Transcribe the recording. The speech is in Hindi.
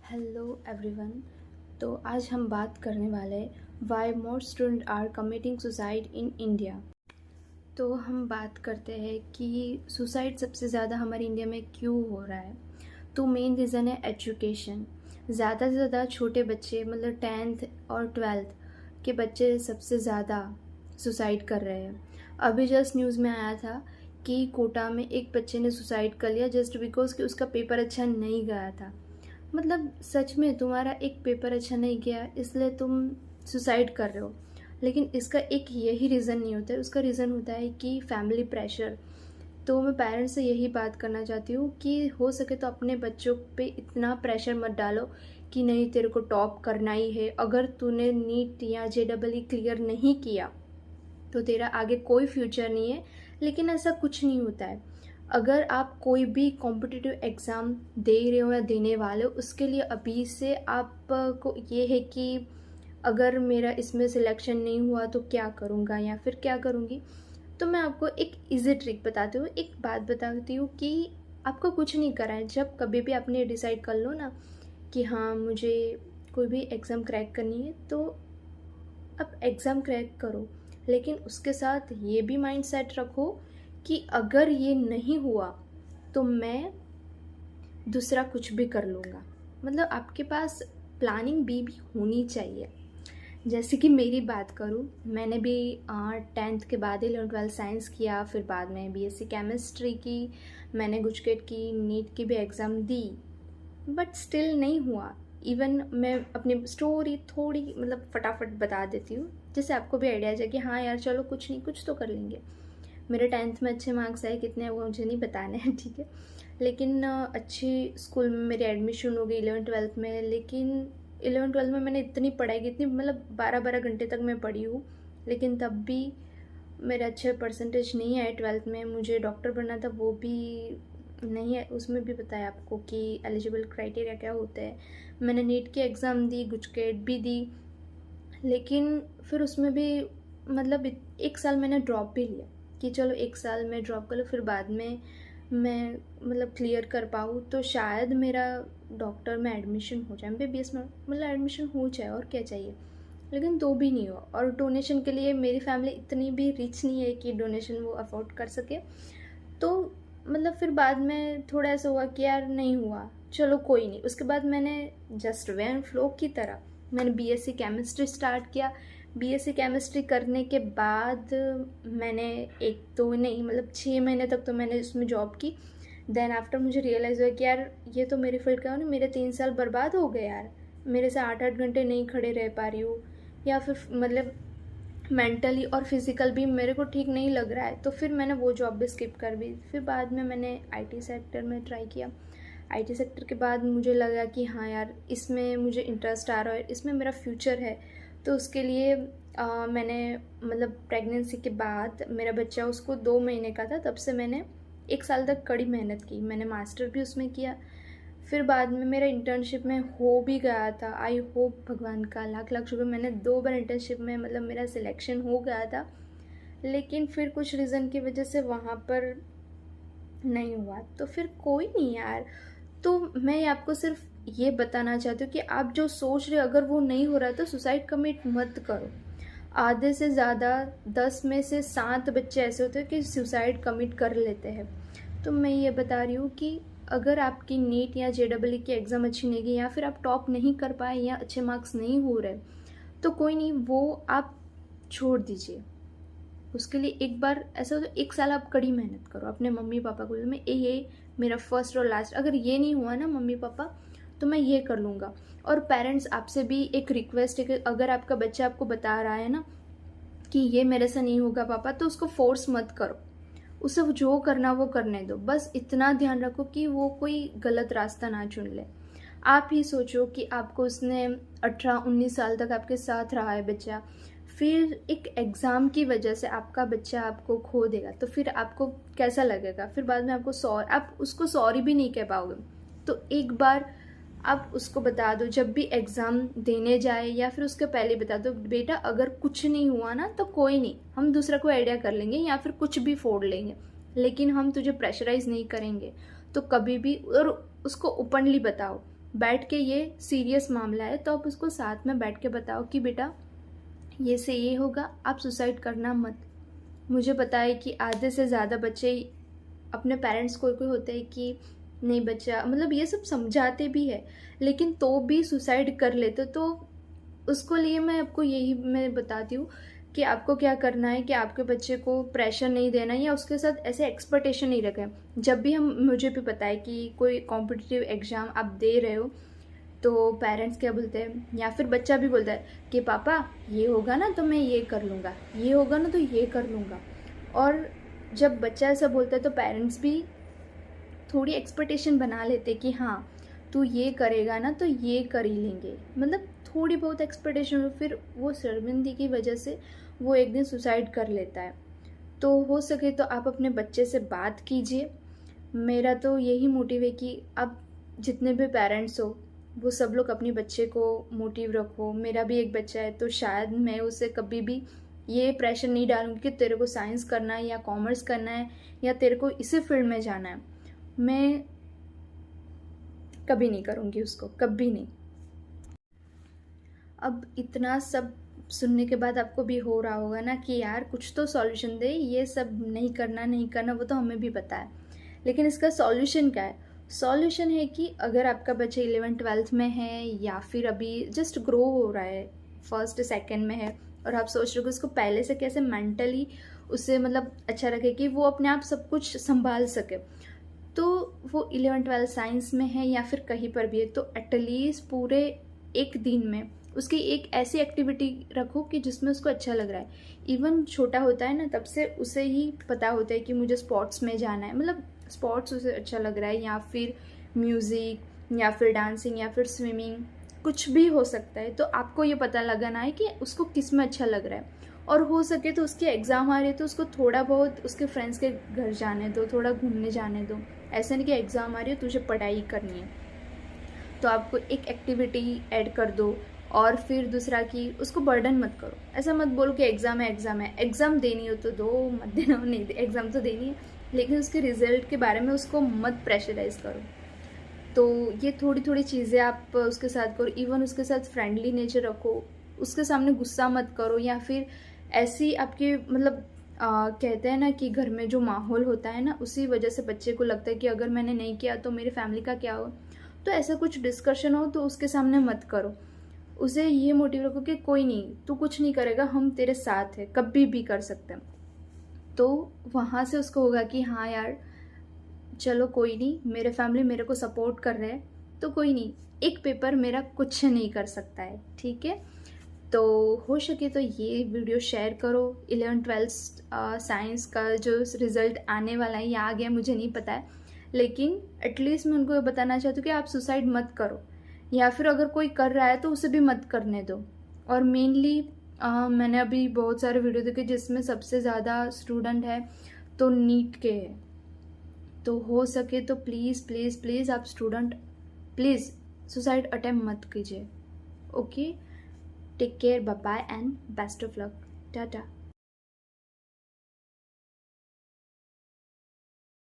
Hello everyone. तो आज हम बात करने वाले हैं why more student are committing suicide in India. तो हम बात करते हैं कि सुसाइड सबसे ज़्यादा हमारे इंडिया में क्यों हो रहा है। तो मेन रीज़न है एजुकेशन। ज़्यादा से ज़्यादा छोटे बच्चे मतलब 10th और 12th के बच्चे सबसे ज़्यादा सुसाइड कर रहे हैं। अभी जस्ट न्यूज़ में आया था कि कोटा में एक बच्चे ने सुसाइड कर लिया जस्ट बिकॉज कि उसका पेपर अच्छा नहीं गया था। मतलब सच में तुम्हारा एक पेपर अच्छा नहीं गया इसलिए तुम सुसाइड कर रहे हो, लेकिन इसका एक यही रीज़न नहीं होता है। उसका रीज़न होता है कि फैमिली प्रेशर। तो मैं पेरेंट्स से यही बात करना चाहती हूँ कि हो सके तो अपने बच्चों पे इतना प्रेशर मत डालो कि नहीं तेरे को टॉप करना ही है। अगर तूने नीट या JEE क्लियर नहीं किया तो तेरा आगे कोई फ्यूचर नहीं है, लेकिन ऐसा कुछ नहीं होता है। अगर आप कोई भी कॉम्पिटिटिव एग्ज़ाम दे रहे हो या देने वाले हो, उसके लिए अभी से आपको ये है कि अगर मेरा इसमें सिलेक्शन नहीं हुआ तो क्या करूँगा या फिर क्या करूँगी। तो मैं आपको एक इजी ट्रिक बताती हूँ, एक बात बताती हूँ कि आपको कुछ नहीं करना है। जब कभी भी आपने डिसाइड कर लो ना कि हाँ मुझे कोई भी एग्ज़ाम क्रैक करनी है, तो आप एग्ज़ाम क्रैक करो, लेकिन उसके साथ ये भी माइंड सेट रखो कि अगर ये नहीं हुआ तो मैं दूसरा कुछ भी कर लूँगा। मतलब आपके पास प्लानिंग बी भी होनी चाहिए। जैसे कि मेरी बात करूँ, मैंने भी 10th के बाद ही 11th साइंस किया, फिर बाद में BSc केमिस्ट्री की, मैंने गुजकेट की, नीट की भी एग्ज़ाम दी, बट स्टिल नहीं हुआ। इवन मैं अपनी स्टोरी थोड़ी मतलब फटाफट बता देती हूँ जिससे आपको भी आइडिया आ जाए कि हाँ यार चलो कुछ नहीं कुछ तो कर लेंगे। मेरे 10th में अच्छे मार्क्स आए, कितने वो मुझे नहीं बताने हैं, ठीक है। लेकिन अच्छी स्कूल में मेरी एडमिशन हो गई 11th-12th में। लेकिन 11th-12th में मैंने इतनी पढ़ाई की, इतनी मतलब 12-12 घंटे तक मैं पढ़ी हूँ, लेकिन तब भी मेरे अच्छे परसेंटेज नहीं आए। 12th में मुझे डॉक्टर बनना था, वो भी नहीं है। उसमें भी बताया आपको कि एलिजिबल क्राइटेरिया क्या होते हैं। मैंने नीट की एग्ज़ाम दी, गुजकेट भी दी, लेकिन फिर उसमें भी मतलब 1 साल मैंने ड्रॉप भी लिया कि चलो 1 साल में ड्रॉप कर लो, फिर बाद में मैं मतलब क्लियर कर पाऊँ तो शायद मेरा डॉक्टर में एडमिशन हो जाए, MBBS में मतलब एडमिशन हो जाए, और क्या चाहिए। लेकिन तो भी नहीं हुआ। और डोनेशन के लिए मेरी फैमिली इतनी भी रिच नहीं है कि डोनेशन वो अफोर्ड कर सके। तो मतलब फिर बाद में थोड़ा ऐसा हुआ कि यार नहीं हुआ, चलो कोई नहीं। उसके बाद मैंने जस्ट वैन फ्लो की तरह मैंने BSc केमिस्ट्री स्टार्ट किया। BSc केमिस्ट्री करने के बाद मैंने एक तो नहीं मतलब 6 महीने तक तो मैंने उसमें जॉब की। देन आफ्टर मुझे रियलाइज़ हुआ कि यार ये तो मेरी फील्ड का है ना, मेरे 3 साल बर्बाद हो गए यार। मेरे से 8-8 घंटे नहीं खड़े रह पा रही हूँ, या फिर मतलब मेंटली और फिज़िकल भी मेरे को ठीक नहीं लग रहा है। तो फिर मैंने वो जॉब भी स्किप कर दी। फिर बाद में मैंने IT सेक्टर में ट्राई किया। IT सेक्टर के बाद मुझे लगा कि हाँ यार इसमें मुझे इंटरेस्ट आ रहा है, इसमें मेरा फ्यूचर है। तो उसके लिए मैंने मतलब प्रेगनेंसी के बाद मेरा बच्चा उसको 2 महीने का था, तब से मैंने 1 साल तक कड़ी मेहनत की। मैंने मास्टर भी उसमें किया। फिर बाद में मेरा इंटर्नशिप में हो भी गया था। आई होप, भगवान का लाख लाख शुक्र, मैंने 2 बार इंटर्नशिप में मतलब मेरा सिलेक्शन हो गया था। लेकिन फिर कुछ रीज़न की वजह से वहाँ पर नहीं हुआ। तो फिर कोई नहीं यार। तो मैं आपको सिर्फ ये बताना चाहती हूँ कि आप जो सोच रहे हो अगर वो नहीं हो रहा तो सुसाइड कमिट मत करो। आधे से ज़्यादा 10 में से 7 बच्चे ऐसे होते हैं कि सुसाइड कमिट कर लेते हैं। तो मैं ये बता रही हूँ कि अगर आपकी नीट या JEE की एग्ज़ाम अच्छी नहीं गई, या फिर आप टॉप नहीं कर पाए या अच्छे मार्क्स नहीं हो रहे, तो कोई नहीं, वो आप छोड़ दीजिए। उसके लिए एक बार ऐसा हो तो 1 साल आप कड़ी मेहनत करो। अपने मम्मी पापा को मैं ये मेरा फर्स्ट और लास्ट, अगर ये नहीं हुआ ना मम्मी पापा तो मैं ये कर लूँगा। और पेरेंट्स आपसे भी एक रिक्वेस्ट है कि अगर आपका बच्चा आपको बता रहा है ना कि ये मेरे से नहीं होगा पापा, तो उसको फोर्स मत करो। उसे जो करना वो करने दो। बस इतना ध्यान रखो कि वो कोई गलत रास्ता ना चुन ले। आप ही सोचो कि आपको उसने 18-19 साल तक आपके साथ रहा है बच्चा, फिर एक एग्ज़ाम की वजह से आपका बच्चा आपको खो देगा, तो फिर आपको कैसा लगेगा। फिर बाद में आप उसको सॉरी भी नहीं कह पाओगे। तो एक बार आप उसको बता दो, जब भी एग्ज़ाम देने जाए या फिर उसके पहले बता दो, बेटा अगर कुछ नहीं हुआ ना तो कोई नहीं, हम दूसरा कोई आइडिया कर लेंगे या फिर कुछ भी फोड़ लेंगे, लेकिन हम तुझे प्रेशराइज़ नहीं करेंगे। तो कभी भी, और उसको ओपनली बताओ बैठ के ये सीरियस मामला है, तो आप उसको साथ में बैठ के बताओ कि बेटा ये से ये होगा, आप सुसाइड करना मत। मुझे पता है कि आधे से ज़्यादा बच्चे अपने पेरेंट्स को कोई होते हैं कि नहीं बच्चा, मतलब ये सब समझाते भी है लेकिन तो भी सुसाइड कर लेते। तो उसको लिए मैं आपको यही मैं बताती हूँ कि आपको क्या करना है कि आपके बच्चे को प्रेशर नहीं देना या उसके साथ ऐसे एक्सपेक्टेशन नहीं रखें। जब भी हम, मुझे भी पता है कि कोई कॉम्पिटिटिव एग्ज़ाम आप दे रहे हो तो पेरेंट्स क्या बोलते हैं या फिर बच्चा भी बोलता है कि पापा ये होगा ना तो मैं ये कर लूँगा, ये होगा ना तो ये कर लूँगा। और जब बच्चा ऐसा बोलता है तो पेरेंट्स भी थोड़ी एक्सपेक्टेशन बना लेते कि हाँ तू ये करेगा ना तो ये कर ही लेंगे, मतलब थोड़ी बहुत एक्सपेक्टेशन हो, फिर वो शर्मिंदगी की वजह से वो एक दिन सुसाइड कर लेता है। तो हो सके तो आप अपने बच्चे से बात कीजिए। मेरा तो यही मोटिव है कि आप जितने भी पेरेंट्स हो वो सब लोग अपने बच्चे को मोटिव रखो। मेरा भी एक बच्चा है तो शायद मैं उसे कभी भी ये प्रेशर नहीं डालूंगी कि तेरे को साइंस करना है या कॉमर्स करना है या तेरे को इसी फील्ड में जाना है। मैं कभी नहीं करूँगी उसको, कभी नहीं। अब इतना सब सुनने के बाद आपको भी हो रहा होगा ना कि यार कुछ तो सॉल्यूशन दे, ये सब नहीं करना वो तो हमें भी पता है, लेकिन इसका सॉल्यूशन क्या है? सॉल्यूशन है कि अगर आपका बच्चा 11th-12th में है या फिर अभी जस्ट ग्रो हो रहा है, फर्स्ट सेकंड में है और आप सोच रहे हो कि उसको पहले से कैसे मेंटली उससे मतलब अच्छा रखे कि वो अपने आप सब कुछ संभाल सके, तो वो 11th-12th साइंस में है या फिर कहीं पर भी है तो एटलीस्ट पूरे एक दिन में उसकी एक ऐसी एक्टिविटी रखो कि जिसमें उसको अच्छा लग रहा है। इवन छोटा होता है ना तब से उसे ही पता होता है कि मुझे स्पोर्ट्स में जाना है, मतलब स्पोर्ट्स उसे अच्छा लग रहा है या फिर म्यूज़िक या फिर डांसिंग या फिर स्विमिंग, कुछ भी हो सकता है। तो आपको ये पता लगाना है कि उसको किस में अच्छा लग रहा है। और हो सके तो उसके एग्ज़ाम आ रहे तो उसको थोड़ा बहुत उसके फ्रेंड्स के घर जाने दो, थोड़ा घूमने जाने दो। ऐसा नहीं कि एग्ज़ाम आ रही है तुझे पढ़ाई करनी है, तो आपको एक एक्टिविटी ऐड कर दो। और फिर दूसरा कि उसको बर्डन मत करो, ऐसा मत बोलो कि एग्ज़ाम है, एग्ज़ाम देनी हो तो दो, मत देना हो नहीं, एग्ज़ाम तो देनी है लेकिन उसके रिजल्ट के बारे में उसको मत प्रेशराइज करो। तो ये थोड़ी थोड़ी चीज़ें आप उसके साथ करो। इवन उसके साथ फ्रेंडली नेचर रखो, उसके सामने गुस्सा मत करो या फिर ऐसी आपके मतलब कहते हैं ना कि घर में जो माहौल होता है ना उसी वजह से बच्चे को लगता है कि अगर मैंने नहीं किया तो मेरी फैमिली का क्या हो। तो ऐसा कुछ डिस्कशन हो तो उसके सामने मत करो। उसे ये मोटिव रखो कि कोई नहीं, तू कुछ नहीं करेगा, हम तेरे साथ हैं, कभी भी कर सकते हैं। तो वहाँ से उसको होगा कि हाँ यार चलो कोई नहीं, मेरे फैमिली मेरे को सपोर्ट कर रहे हैं तो कोई नहीं, एक पेपर मेरा कुछ नहीं कर सकता है, ठीक है। तो हो सके तो ये वीडियो शेयर करो। 11th-12th साइंस का जो रिज़ल्ट आने वाला है या आ गया मुझे नहीं पता है, लेकिन एटलीस्ट मैं उनको बताना चाहती हूँ कि आप सुसाइड मत करो, या फिर अगर कोई कर रहा है तो उसे भी मत करने दो। और मेनली मैंने अभी बहुत सारे वीडियो देखे जिसमें सबसे ज़्यादा स्टूडेंट है तो नीट के है। तो हो सके तो प्लीज़ प्लीज़ प्लीज़ आप स्टूडेंट प्लीज़ सुसाइड अटेम्प्ट मत कीजिए। Okay, take care, bye bye and best of luck, Tata.